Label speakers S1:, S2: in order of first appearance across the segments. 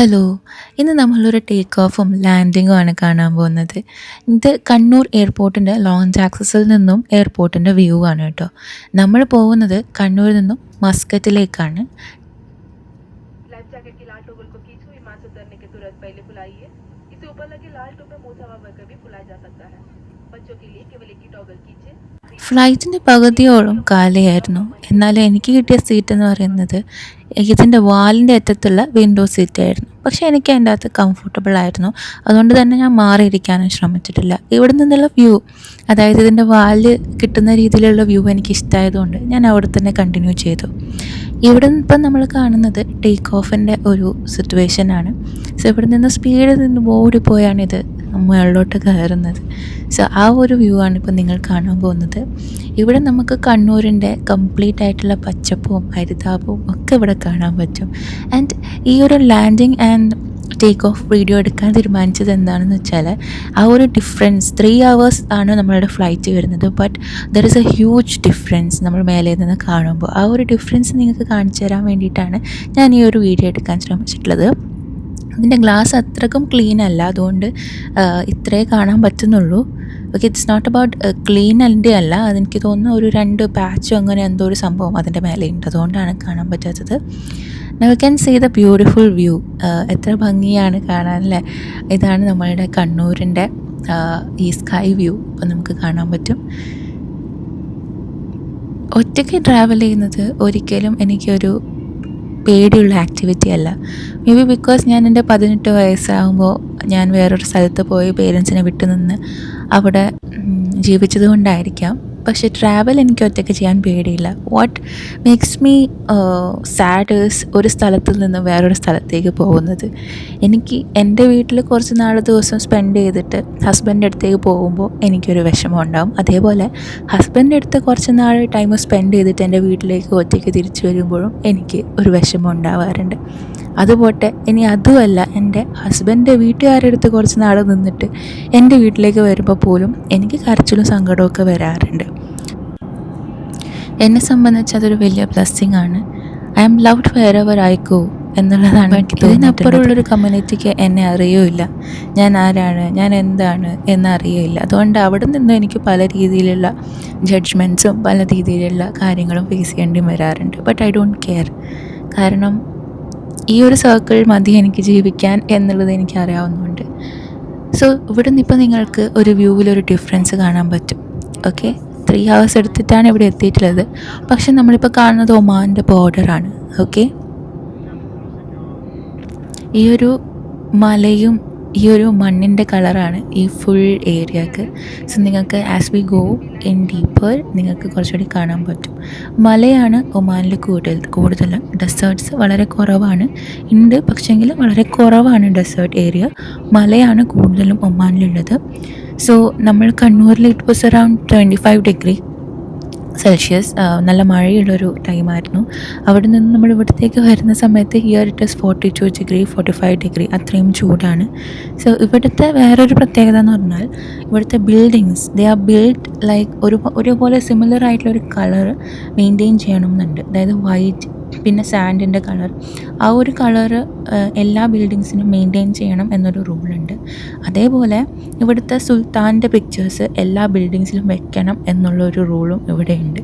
S1: Hello. ഇന്ന് നമ്മളൊരു take ഓഫും ലാൻഡിങ്ങും ആണ് കാണാൻ പോകുന്നത്. ഇത് കണ്ണൂർ എയർപോർട്ടിൻ്റെ ലോഞ്ച് ആക്സസിൽ നിന്നും എയർപോർട്ടിൻ്റെ വ്യൂ ആണ് കേട്ടോ. നമ്മൾ പോകുന്നത് കണ്ണൂരിൽ നിന്നും മസ്കറ്റിലേക്കാണ്.
S2: लाइफ जैकेट की लाल टोगल को खींचो, विमान से उतरने के तुरंत पहले फुलाइए। इसे ऊपर लगे लाल टोप में मोजा हुआ वर्कर भी फुलाया जा सकता है। बच्चों के लिए केवल एक ही टॉगल खींचे।
S1: ഫ്ലൈറ്റിൻ്റെ പകുതിയോളം കാലിയായിരുന്നു. എന്നാലും എനിക്ക് കിട്ടിയ സീറ്റ് എന്ന് പറയുന്നത് ഇതിൻ്റെ വാലിൻ്റെ അറ്റത്തുള്ള വിൻഡോ സീറ്റായിരുന്നു. പക്ഷേ എനിക്ക് അതിൻ്റെ അകത്ത് കംഫർട്ടബിൾ ആയിരുന്നു. അതുകൊണ്ട് തന്നെ ഞാൻ മാറിയിരിക്കാനും ശ്രമിച്ചിട്ടില്ല. ഇവിടെ നിന്നുള്ള വ്യൂ, അതായത് ഇതിൻ്റെ വാല് കിട്ടുന്ന രീതിയിലുള്ള വ്യൂ എനിക്ക് ഇഷ്ടമായതുകൊണ്ട് ഞാൻ അവിടെ തന്നെ കണ്ടിന്യൂ ചെയ്തു. ഇവിടെ നിന്ന് ഇപ്പം നമ്മൾ കാണുന്നത് ടേക്ക് ഓഫിൻ്റെ ഒരു സിറ്റുവേഷനാണ്. സോ ഇവിടെ നിന്ന് സ്പീഡിൽ നിന്ന് ഓടിപ്പോയാണിത് മുകളിലോട്ട് കയറുന്നത്. സോ ആ ഒരു വ്യൂ ആണ് ഇപ്പം നിങ്ങൾ കാണാൻ പോകുന്നത്. ഇവിടെ നമുക്ക് കണ്ണൂരിൻ്റെ കംപ്ലീറ്റ് ആയിട്ടുള്ള പച്ചപ്പും ഹരിതാപവും ഒക്കെ ഇവിടെ കാണാൻ പറ്റും. ആൻഡ് ഈ ഒരു landing and take off video എടുക്കാൻ തീരുമാനിച്ചത് എന്താണെന്ന് വെച്ചാൽ, ആ ഒരു ഡിഫറൻസ് 3 hours ആണ് നമ്മളുടെ ഫ്ലൈറ്റ് വരുന്നത്. But there is A huge difference നമ്മൾ മേലെ നിന്ന് കാണുമ്പോൾ. ആ ഒരു ഡിഫറൻസ് നിങ്ങൾക്ക് കാണിച്ചു തരാൻ വേണ്ടിയിട്ടാണ് ഞാൻ ഈ ഒരു വീഡിയോ എടുക്കാൻ ശ്രമിച്ചിട്ടുള്ളത്. ഇതിൻ്റെ ഗ്ലാസ് അത്രക്കും ക്ലീൻ അല്ല, അതുകൊണ്ട് ഇത്രേ കാണാൻ പറ്റുന്നുള്ളൂ. Okay, it's not about clean അതിൻ്റെ അല്ല, അതെനിക്ക് തോന്നുന്നു ഒരു 2 പാച്ചോ അങ്ങനെ എന്തോ ഒരു സംഭവം അതിൻ്റെ മേലെ ഉണ്ട്, അതുകൊണ്ടാണ് കാണാൻ പറ്റാത്തത്. Now you can see the beautiful view. എത്ര ഭംഗിയാണ് കാണാനല്ലേ. ഇതാണ് നമ്മളുടെ കണ്ണൂരിൻ്റെ ഈ സ്കൈ വ്യൂ ഇപ്പം നമുക്ക് കാണാൻ പറ്റും. ഒറ്റയ്ക്ക് ട്രാവൽ ചെയ്യുന്നത് ഒരിക്കലും എനിക്കൊരു പേടിയുള്ള ആക്ടിവിറ്റി അല്ല. മേ ബി ബിക്കോസ് ഞാൻ എൻ്റെ 18 വയസ്സാകുമ്പോൾ ഞാൻ വേറൊരു സ്ഥലത്ത് പോയി പേരൻസിനെ വിട്ടു നിന്ന് അവിടെ ജീവിച്ചത് കൊണ്ടായിരിക്കാം. പക്ഷേ ട്രാവൽ എനിക്ക് ഒറ്റയ്ക്ക് ചെയ്യാൻ പേടിയില്ല. What makes me sad is ഒരു സ്ഥലത്തിൽ നിന്ന് വേറൊരു സ്ഥലത്തേക്ക് പോകുന്നത്. എനിക്ക് എൻ്റെ വീട്ടിൽ കുറച്ച് ദിവസം സ്പെൻഡ് ചെയ്തിട്ട് ഹസ്ബൻഡിൻ്റെ അടുത്തേക്ക് പോകുമ്പോൾ എനിക്കൊരു വിഷമം ഉണ്ടാകും. അതേപോലെ ഹസ്ബൻഡിൻ്റെ അടുത്ത് കുറച്ച് ടൈം സ്പെൻഡ് ചെയ്തിട്ട് എൻ്റെ വീട്ടിലേക്ക് ഒറ്റയ്ക്ക് തിരിച്ചു വരുമ്പോഴും എനിക്ക് ഒരു വിഷമം ഉണ്ടാവാറുണ്ട്. അതുപോട്ടെ, ഇനി അതുമല്ല, എൻ്റെ ഹസ്ബൻഡിൻ്റെ വീട്ടുകാരുടെ അടുത്ത് കുറച്ച് നിന്നിട്ട് എൻ്റെ വീട്ടിലേക്ക് വരുമ്പോൾ പോലും എനിക്ക് കരച്ചിലും സങ്കടമൊക്കെ വരാറുണ്ട്. എന്നെ സംബന്ധിച്ച് അതൊരു വലിയ ബ്ലെസ്സിങ് ആണ്. I am loved wherever I go എന്നുള്ളതാണ്. ഇതിനപ്പുറമുള്ളൊരു കമ്മ്യൂണിറ്റിക്ക് എന്നെ അറിയില്ല. ഞാൻ ആരാണ്, ഞാൻ എന്താണ് എന്നറിയില്ല. അതുകൊണ്ട് അവിടെ നിന്നും എനിക്ക് പല രീതിയിലുള്ള ജഡ്ജ്മെൻറ്റ്സും പല രീതിയിലുള്ള കാര്യങ്ങളും ഫേസ് ചെയ്യേണ്ടി വരാറുണ്ട്. But I don't care. കാരണം ഈ ഒരു സർക്കിൾ മതി എനിക്ക് ജീവിക്കാൻ എന്നുള്ളത് എനിക്ക് അറിയാവുന്നതുകൊണ്ട്. സോ ഇവിടെ നിന്ന് ഇപ്പോൾ നിങ്ങൾക്ക് ഒരു വ്യൂവിലൊരു ഡിഫറൻസ് കാണാൻ പറ്റും. ഓക്കെ, 3 hours എടുത്തിട്ടാണ് ഇവിടെ എത്തിയിട്ടുള്ളത്. പക്ഷെ നമ്മളിപ്പോൾ കാണുന്നത് ഒമാൻ്റെ ബോർഡറാണ്. ഓക്കെ, ഈ ഒരു മലയും ഈ ഒരു മണ്ണിൻ്റെ കളറാണ് ഈ ഫുൾ ഏരിയക്ക്. സോ നിങ്ങൾക്ക് as we go in deeper നിങ്ങൾക്ക് കുറച്ചുകൂടി കാണാൻ പറ്റും. മലയാണ് ഒമാനിൽ കൂടുതൽ. ഡെസേർട്ട്സ് വളരെ കുറവാണ്, ഉണ്ട്, പക്ഷേങ്കിൽ വളരെ കുറവാണ് ഡെസേർട്ട് ഏരിയ. മലയാണ് കൂടുതലും ഒമാനിലുള്ളത്. സോ നമ്മൾ കണ്ണൂരിൽ it was around 25 degree Celsius. നല്ല മഴയുള്ളൊരു ടൈമായിരുന്നു. അവിടെ നിന്ന് നമ്മൾ ഇവിടത്തേക്ക് വരുന്ന സമയത്ത് here it is 42 degree 45 degree, അത്രയും ചൂടാണ്. സോ ഇവിടുത്തെ വേറൊരു പ്രത്യേകത എന്ന് പറഞ്ഞാൽ, ഇവിടുത്തെ buildings they are build like ഒരുപോലെ സിമിലർ ആയിട്ടുള്ളൊരു കളർ മെയിൻറ്റെയിൻ ചെയ്യണമെന്നുണ്ട്. അതായത് വൈറ്റ് പിന്നെ സാൻഡിൻ്റെ കളർ, ആ ഒരു കളറ് എല്ലാ ബിൽഡിങ്സിനും മെയിൻറ്റെയിൻ ചെയ്യണം എന്നൊരു റൂളുണ്ട്. അതേപോലെ ഇവിടുത്തെ സുൽത്താൻ്റെ പിക്ചേഴ്സ് എല്ലാ ബിൽഡിങ്സിലും വെക്കണം എന്നുള്ളൊരു റൂളും ഇവിടെ ഉണ്ട്.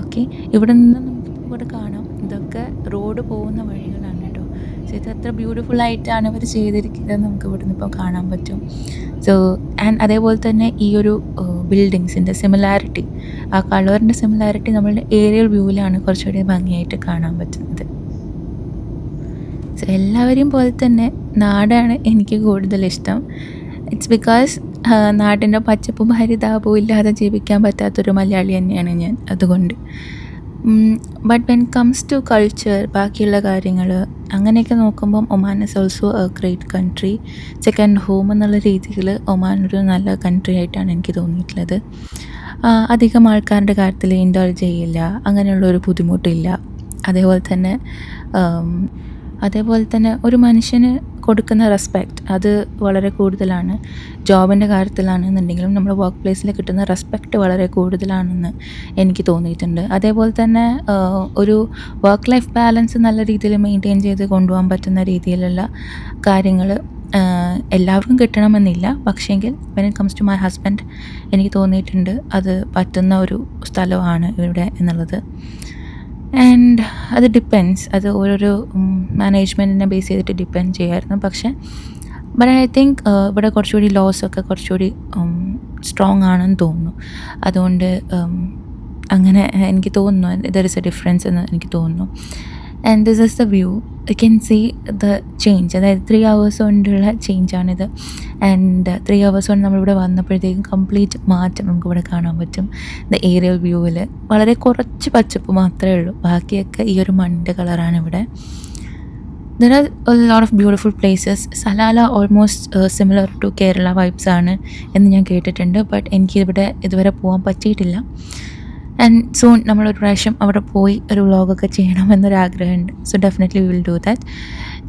S1: ഓക്കെ, ഇവിടെ നിന്ന് നമുക്കിപ്പോൾ ഇവിടെ കാണാം, ഇതൊക്കെ റോഡ് പോകുന്ന വഴികളാണ് കേട്ടോ. സോ ഇത് എത്ര ബ്യൂട്ടിഫുള്ളായിട്ടാണ് അവർ ചെയ്തിരിക്കുന്നത് നമുക്ക് ഇവിടെ നിന്ന് ഇപ്പോൾ കാണാൻ പറ്റും. സോ ആൻഡ് അതേപോലെ തന്നെ ഈ ഒരു ബിൽഡിങ്സിൻ്റെ സിമിലാരിറ്റി, ആ കളറിൻ്റെ സിമിലാരിറ്റി നമ്മളുടെ ഏരിയൽ വ്യൂവിലാണ് കുറച്ചുകൂടി ഭംഗിയായിട്ട് കാണാൻ പറ്റുന്നത്. സോ എല്ലാവരെയും പോലെ തന്നെ നാടാണ് എനിക്ക് കൂടുതൽ ഇഷ്ടം. ഇറ്റ്സ് ബിക്കോസ് നാടിൻ്റെ പച്ചപ്പും ഹരിതാപവും ഇല്ലാതെ ജീവിക്കാൻ പറ്റാത്തൊരു മലയാളി തന്നെയാണ് ഞാൻ. അതുകൊണ്ട് but when comes to culture, ബാക്കിയുള്ള കാര്യങ്ങൾ അങ്ങനെയൊക്കെ നോക്കുമ്പം Oman is also a great country. Second home എന്നുള്ള രീതിയിൽ ഒമാൻ ഒരു നല്ല കൺട്രി ആയിട്ടാണ് എനിക്ക് തോന്നിയിട്ടുള്ളത്. അധികം ആൾക്കാരുടെ കാര്യത്തിൽ ഇൻഡൾജ് ചെയ്യില്ല, അങ്ങനെയുള്ളൊരു ബുദ്ധിമുട്ടില്ല. അതേപോലെ തന്നെ ഒരു മനുഷ്യന് കൊടുക്കുന്ന റെസ്പെക്റ്റ് അത് വളരെ കൂടുതലാണ്. ജോബിൻ്റെ കാര്യത്തിലാണെന്നുണ്ടെങ്കിലും നമ്മുടെ വർക്ക് പ്ലേസിൽ കിട്ടുന്ന റെസ്പെക്റ്റ് വളരെ കൂടുതലാണെന്ന് എനിക്ക് തോന്നിയിട്ടുണ്ട്. അതേപോലെ തന്നെ ഒരു വർക്ക് ലൈഫ് ബാലൻസ് നല്ല രീതിയിൽ മെയിൻറ്റെയിൻ ചെയ്ത് കൊണ്ടുപോകാൻ പറ്റുന്ന രീതിയിലുള്ള കാര്യങ്ങൾ എല്ലാവർക്കും കിട്ടണമെന്നില്ല. പക്ഷേങ്കിൽ when it comes to my husband എനിക്ക് തോന്നിയിട്ടുണ്ട് അത് പറ്റുന്ന ഒരു സ്ഥലമാണ് ഇവിടെ എന്നുള്ളത്. ആൻഡ് അത് ഡിപ്പെൻഡ്സ്, അത് ഓരോരോ മാനേജ്മെൻറ്റിനെ ബേസ് ചെയ്തിട്ട് ഡിപ്പെൻഡ് ചെയ്യുമായിരുന്നു. പക്ഷേ ബട്ട് ഐ തിങ്ക് ഇവിടെ കുറച്ചുകൂടി ലോസൊക്കെ കുറച്ചുകൂടി സ്ട്രോങ് ആണെന്ന് തോന്നുന്നു. അതുകൊണ്ട് അങ്ങനെ എനിക്ക് തോന്നുന്നു ദർ ഇസ് എ ഡിഫറൻസ് എന്ന് എനിക്ക് തോന്നുന്നു. And this is the view, you can see the change. അതായത് 3 hours കൊണ്ടുള്ള ചേഞ്ചാണിത്. ആൻഡ് 3 hours കൊണ്ട് നമ്മളിവിടെ വന്നപ്പോഴത്തേക്കും കംപ്ലീറ്റ് മാറ്റം നമുക്കിവിടെ കാണാൻ പറ്റും. ദ ഏരിയൽ വ്യൂവിൽ വളരെ കുറച്ച് പച്ചപ്പ് മാത്രമേ ഉള്ളൂ, ബാക്കിയൊക്കെ ഈ ഒരു മണ്ണിൻ്റെ കളറാണ് ഇവിടെ. There are a lot of beautiful places. Salalah almost similar to Kerala vibes ആണ് എന്ന് ഞാൻ കേട്ടിട്ടുണ്ട്. ബട്ട് എനിക്കിവിടെ ഇതുവരെ പോകാൻ പറ്റിയിട്ടില്ല. ആൻഡ് സൂൺ നമ്മളൊരു പ്രാവശ്യം അവിടെ പോയി ഒരു വ്ളോഗൊക്കെ ചെയ്യണമെന്നൊരാഗ്രഹമുണ്ട്. So definitely will do that.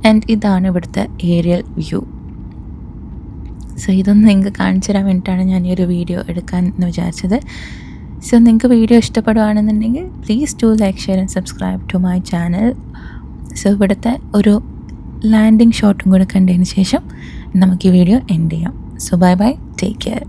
S1: And ഇതാണ് ഇവിടുത്തെ ഏരിയൽ വ്യൂ. സോ ഇതൊന്നും നിങ്ങൾക്ക് കാണിച്ചു തരാൻ വേണ്ടിയിട്ടാണ് ഞാൻ ഈ ഒരു വീഡിയോ എടുക്കാൻ എന്ന് വിചാരിച്ചത്. സോ നിങ്ങൾക്ക് വീഡിയോ ഇഷ്ടപ്പെടുകയാണെന്നുണ്ടെങ്കിൽ please do like, share and subscribe to my channel. So ഇവിടുത്തെ ഒരു ലാൻഡിങ് ഷോട്ടും കൂടെ കണ്ടതിന് ശേഷം നമുക്ക് ഈ വീഡിയോ എൻഡ് ചെയ്യാം. So bye bye, take care.